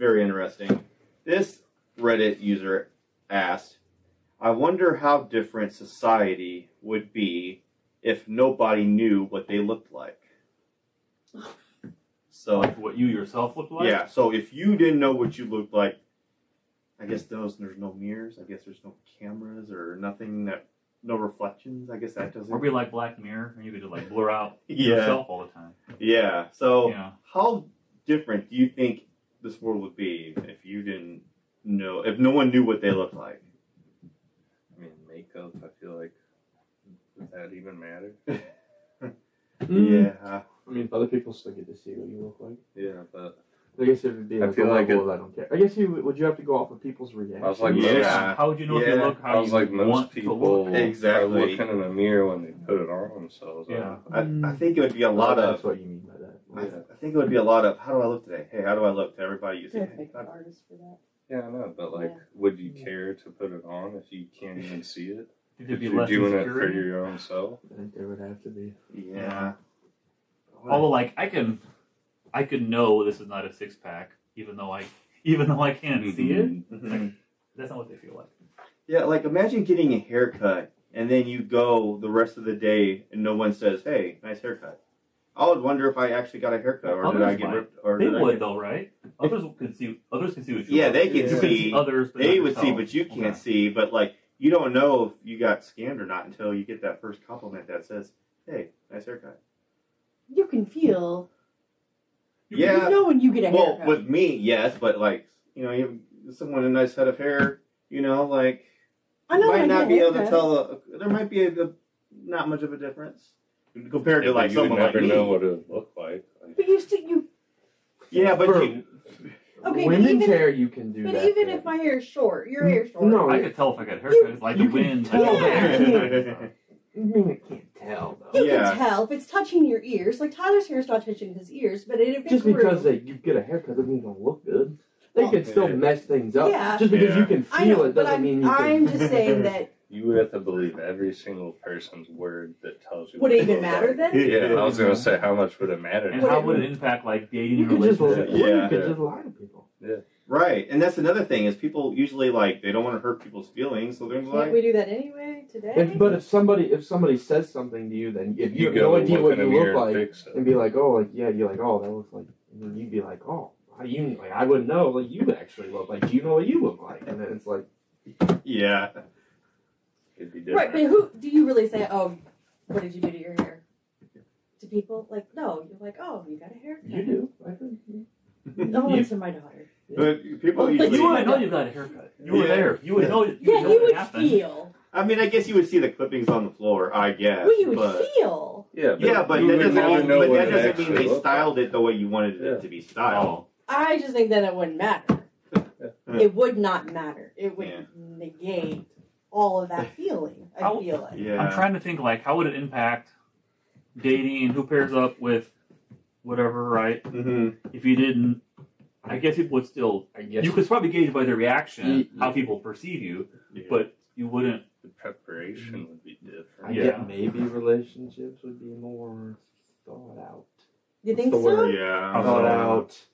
very interesting. This Reddit user asked, I wonder how different society would be if nobody knew what they looked like. So, like what you yourself look like? Yeah, so if you didn't know what you looked like, I guess there's no mirrors, I guess there's no cameras or nothing no reflections, I guess that doesn't... Or be like Black Mirror, and you could just like blur out Yeah. yourself all the time. Yeah, so Yeah. how different do you think this world would be if you didn't know, if no one knew what they looked like? I mean, makeup, I feel like, does that even matter? Yeah. I mean, other people still get to see what you look like. Yeah, but... I guess it would be I like feel a like level of I don't care. I guess would you have to go off of people's reactions? I was like, Yeah. How would you know if you look how I was you like, most want to people look? Exactly. are looking in the mirror when they put it on themselves. Yeah. I think it would be a lot That's of... what you mean by that. I think it would be a lot of, how do I look today? Hey, how do I look to everybody you see? They're pick an artist for that. Yeah, I know, but like, Yeah. would you care to put it on if you can't even see it? If there'd be You're less doing it for insecurity. your own self. I think there would have to be. Yeah. Although, like, I could know this is not a 6-pack, even though I can't see it. Mhm. That's not what they feel like. Yeah, like imagine getting a haircut and then you go the rest of the day and no one says, hey, nice haircut. I would wonder if I actually got a haircut or did I Others get might. ripped. Or They did I would, get... though, right? Others can see what you Yeah, look they like. can You can see. see others, but They not would see, yourself. but you can't Okay. see. But like, you don't know if you got scammed or not until you get that first compliment that says, "Hey, nice haircut." You can feel. Yeah. You know when you get a Well, haircut. with me, yes, but like, you know, you have someone a nice head of hair, you know, like, I know might when I not get be a able to haircut. tell. There might be not much of a difference compared Yeah, to but like you would someone like never me. know what it would look like. But you. Yeah, but For you, Okay, but women's even hair, you can do But that. even thing. if my hair is short, your hair is short. No, I could tell if I got a haircut. It's like the you can wind. tell like, that. I mean, I can't tell though. You Yeah. can tell if it's touching your ears. Like Tyler's hair is not touching his ears, but if it Just grew, because you get a haircut doesn't mean it don't look good. They Well, can still yeah. mess things up. Yeah. Just because Yeah. you can I feel know, it but doesn't mean you can. I'm just saying that You would have to believe every single person's word that tells you. would what it they even look matter like. then? Yeah, I was gonna say, how much would it matter? And how would it impact like dating You and could just, relationships? you Yeah. could just lie to people. right, and that's another thing is people usually like they don't want to hurt people's feelings, so they're Can't like, we do that anyway today? But if somebody says something to you, then if you have go no idea look what in the you mirror look and like, fix it. and be like, oh, like yeah, you're like, oh, that looks like, and then you'd be like, oh, how do you like? I wouldn't know. Like you actually look like. Do you know what you look like? And then it's like, yeah, It'd be different. Right, but who do you really say? Oh, what did you do to your hair? To people like no, you're like, oh, you got a haircut. you do. I think. No, You- it's for my daughter. but people Well, usually. You wouldn't know you got a haircut. You were Yeah. there. You would know. Yeah, know you what would happened. feel. I mean, I guess you would see the clippings on the floor. I guess. Well, you would but, feel. Yeah, Yeah, but you that would doesn't never mean. know But what that it doesn't mean actually they looked styled like. it the way you wanted Yeah. it to be styled. Oh, I just think that it wouldn't matter. It would not matter. It would Yeah. negate all of that feeling. I How- feel like. Yeah. I'm trying to think like how would it impact dating and who pairs up with whatever, right? Mm-hmm. If you didn't, I guess people would still. I guess You could probably gauge by their reaction Yeah. how people perceive you, but you wouldn't. The preparation would be different. I Yeah. get maybe relationships would be more thought out. You think What's the so? word? Yeah. Thought out.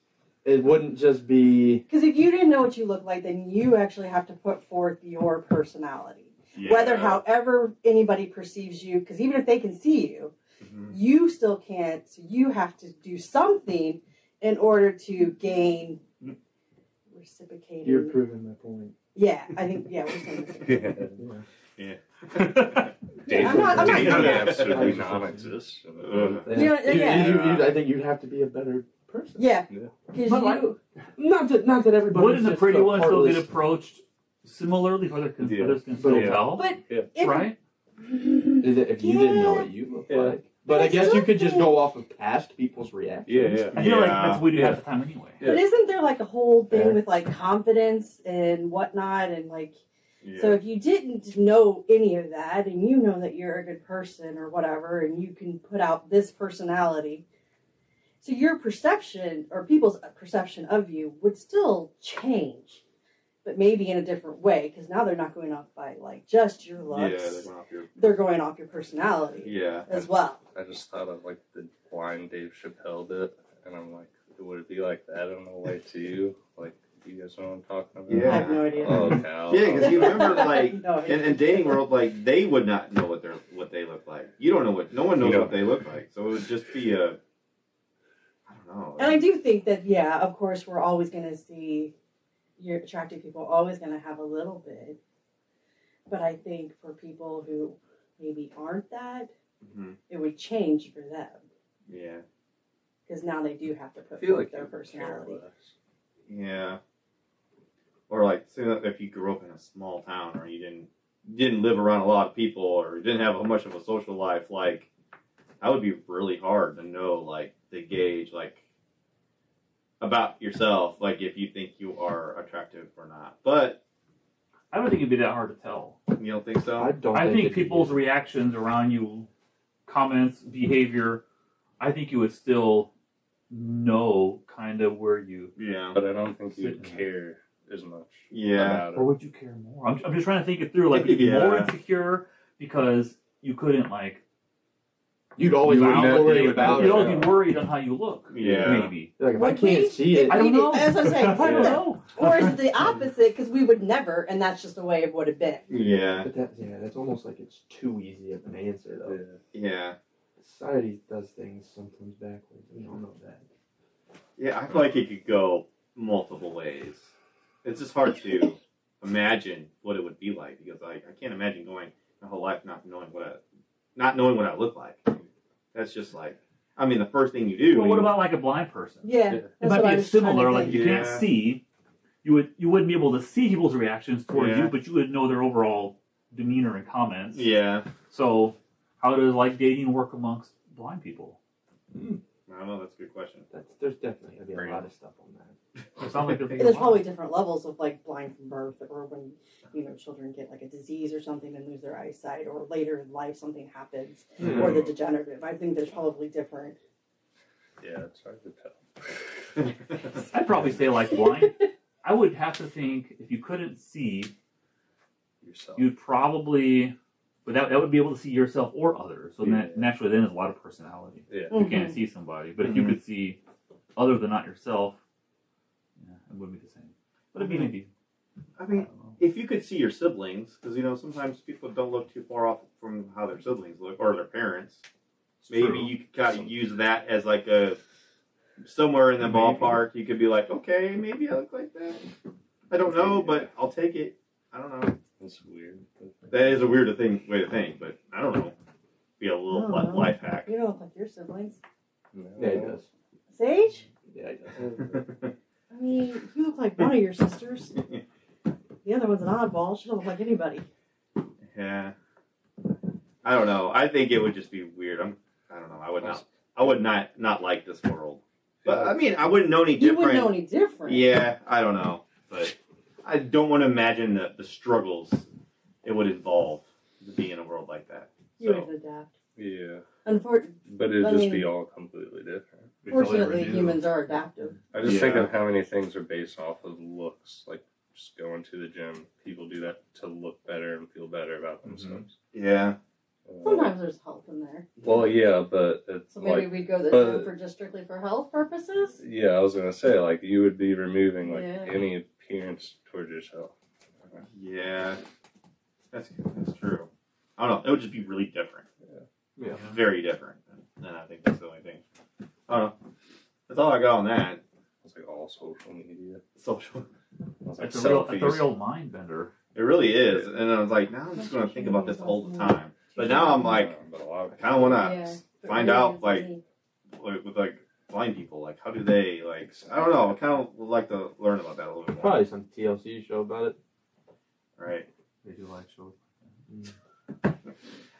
It wouldn't just be. Because if you didn't know what you look like, then you actually have to put forth your personality. Yeah. Whether however anybody perceives you, because even if they can see you, Mhm. you still can't. So you have to do something in order to gain reciprocating. You're proving my point. Yeah, I think. Yeah, we're saying the same. Yeah. Dating, I'm not dating gonna- apps would be non-existent. Yeah. I think you'd have to be a better person. Yeah, Yeah. because But like- you. Not that everybody. Wouldn't the pretty ones still get approached similarly? If others can, Yeah. others can still Yeah. tell, But Yeah. if, right? Is it if you didn't know what you look Yeah. like? But I It's guess you could just something- go off of past people's reactions. Yeah. I feel like Yeah. that's what we do half the time anyway. But isn't there like a whole thing Yeah. with like confidence and whatnot and like Yeah. so if you didn't know any of that and you know that you're a good person or whatever and you can put out this personality, so your perception or people's perception of you would still change, but maybe in a different way because now they're not going off by like just your Yeah, looks. they're going off your. They're going off your personality Yeah. as well. I just thought of like the blind Dave Chappelle bit, and I'm like, would it be like that in a way too? Like guys know what I'm talking about? Yeah. I have no idea. Oh, okay. Yeah, because you remember, like, No idea. in dating world, like, they would not know what they look like. You don't know no one knows what they look like. So it would just be I don't know. And I do think that, yeah, of course, we're always going to see your attractive people always going to have a little bit. But I think for people who maybe aren't that, Mhm. it would change for them. Yeah. Because now they do have to I put feel forth like their you care personality. less. Yeah. Or like, say that if you grew up in a small town, or you didn't live around a lot of people, or didn't have much of a social life, like that would be really hard to know, like the gauge, like about yourself, like if you think you are attractive or not. But I don't think it'd be that hard to tell. you don't think so? I don't. I think it'd be people's easy. reactions around you, comments, behavior, I think you would still know kind of where you. Yeah. But I don't think you'd Sitting care as much Yeah. about Or it. would you care more? I'm just trying to think it through. Like, would you be more Yeah. insecure because you couldn't, like, You'd always You be would not- worried you would about not- it. you'd always be worried on how you look. Yeah. Maybe. Like if I Would can't we? see it, I don't know. As I'm saying, I don't know. or is it the opposite? Because we would never, and that's just the way it would have been. Yeah. but that's almost like it's too easy of an answer though. Yeah. Yeah. Society does things sometimes backwards. We all know that. Yeah, I feel like it could go multiple ways. It's just hard to imagine what it would be like, because I can't imagine going my whole life not knowing what I look like. That's just like, I mean, the first thing you do. Well, what about like a blind person? Yeah, Yeah. It that's might what I be was trying to similar. Like think. you can't Yeah. see, you wouldn't be able to see people's reactions towards Yeah. you, but you would know their overall demeanor and comments. Yeah. So how does like dating work amongst blind people? I don't know. That's a good question. There's definitely gonna be Right. a lot of stuff on that. It sounds like There's probably different levels of like blind from birth, or when children get like a disease or something and lose their eyesight, or later in life something happens, or the degenerative. I think there's probably different. Yeah, it's hard to tell. I'd probably say like blind. I would have to think if you couldn't see, Yourself. you'd probably, but that would be able to see yourself or others. So Yeah. naturally, then there's a lot of personality. Yeah. You Mhm. can't see somebody, but if you could see other than not yourself, yeah, it wouldn't be the same. But it'd be maybe. I I mean, don't know. if you could see your siblings, because sometimes people don't look too far off from how their siblings look or their parents. It's Maybe true. you could kind of use that as like a somewhere in the Maybe. ballpark. You could be like, okay, maybe I look like that. I don't know, but I'll take it. I don't know. It's weird. That is a weird way to think, but I don't know. Be a little I don't know. life hack. You don't look like your siblings. No. Yeah, it does. Sage? Yeah, it does. I mean, you look like one of your sisters. The other one's an oddball. She don't look like anybody. Yeah. I don't know. I think it would just be weird. I don't know. I would not like this world. But I mean, I wouldn't know any You different. wouldn't know any different. Yeah, I don't know. But I don't want to imagine the struggles it would involve to be in a world like that. You So, would adapt. Yeah. Unfortunately, But it'd I just mean- be all completely different. We totally fortunately, renew. humans are adaptive. I just think Yeah. of how many things are based off of looks. Like just going to the gym. People do that to look better and feel better about themselves. yeah. Sometimes there's health in there. Well, yeah, but it's So maybe like, we go to the but- gym for just strictly for health purposes. yeah, I was gonna say like you would be removing like Yeah. any appearance towards yourself. Yeah. That's true. I don't know. It would just be really different. Yeah. Very different. And I think that's the only thing. I don't know. That's all I got on that. It's like all social media. Social. It's like It's a selfies. real mind bender. It really is. And I was like, now I'm just going to think about this all the time. But now I'm like, But a lot I of kind of want to Yeah. find out, like, with like blind people, like how do they, like, I don't know. I kind of would like to learn about that a little bit more. Probably some TLC show about it. Right. They do like shows.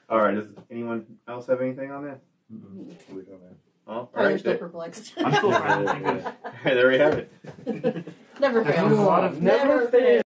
All right. Does anyone else have anything on that? Mm-mm. we don't know. Oh, all Tyler's right. still perplexed. I'm still trying to think of. There we have it. Never There's fails. a lot of Never fails.